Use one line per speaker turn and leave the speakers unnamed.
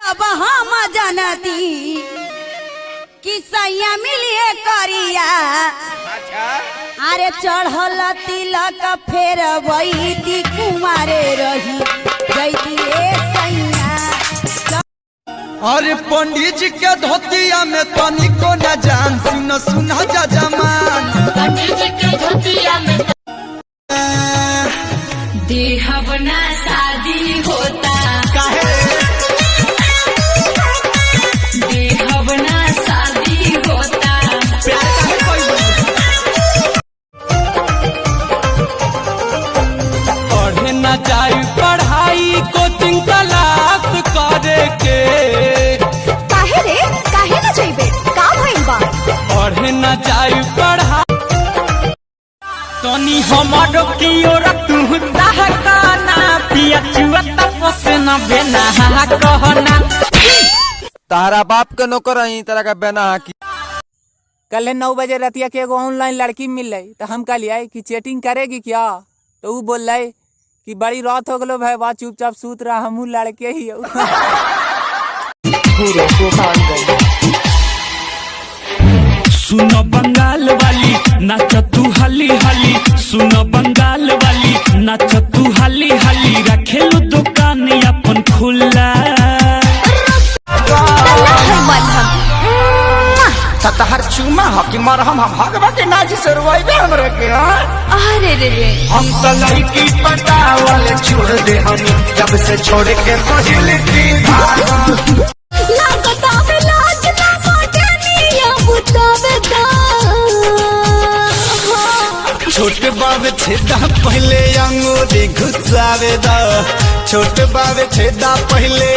अब हम जानती कि सैया मिलिए करिया अरे चढ़ल तिलक फेर वही कुमारे रही जैती सैया।
अरे पंडित जी के धोतिया में तनिको न जान सुन सुना जा जमान
पंडित जी के धोतिया में देहबना शादी होता देहबना शादी होता
पढ़े न जाई पढ़ाई कोचिंग क्लास करे के
काहे रे काहे न जइबे का भइल बा
पढ़े न जाई पढ़ाई तनी हमारो की ओर तू दहकाना पिया चुआ तपस न बेना कहना
तारा बाप के नौकर आई तरह का बेना की।
कल 9 बजे रतिया के एगो ऑनलाइन लड़की मिल रही तो हम कहलिए कि चैटिंग करेगी क्या, तो वो बोल रहे कि बड़ी रात हो गलो भाई बा चुपचाप सूत रहा हमू लड़के ही
सुनो बंगाल वाली नाच तू हली हली सुनो बंगाल वाली नाच तू हली हली रखेलू दुकान अपन खुला
सतहर चुमा हो कि मरहम हम भगवा के नाजी से रुवाइबे हमरे के
अरे रे रे
हम तो लड़की पटावल छोड़ दे हम जब से छोड़ के पहले की
लागता में लाज ना मोटनिया बुतावे दा
छोट बाबे छेदा पहले अंगूरी घुसावे दा छोट बाबे छेदा पहले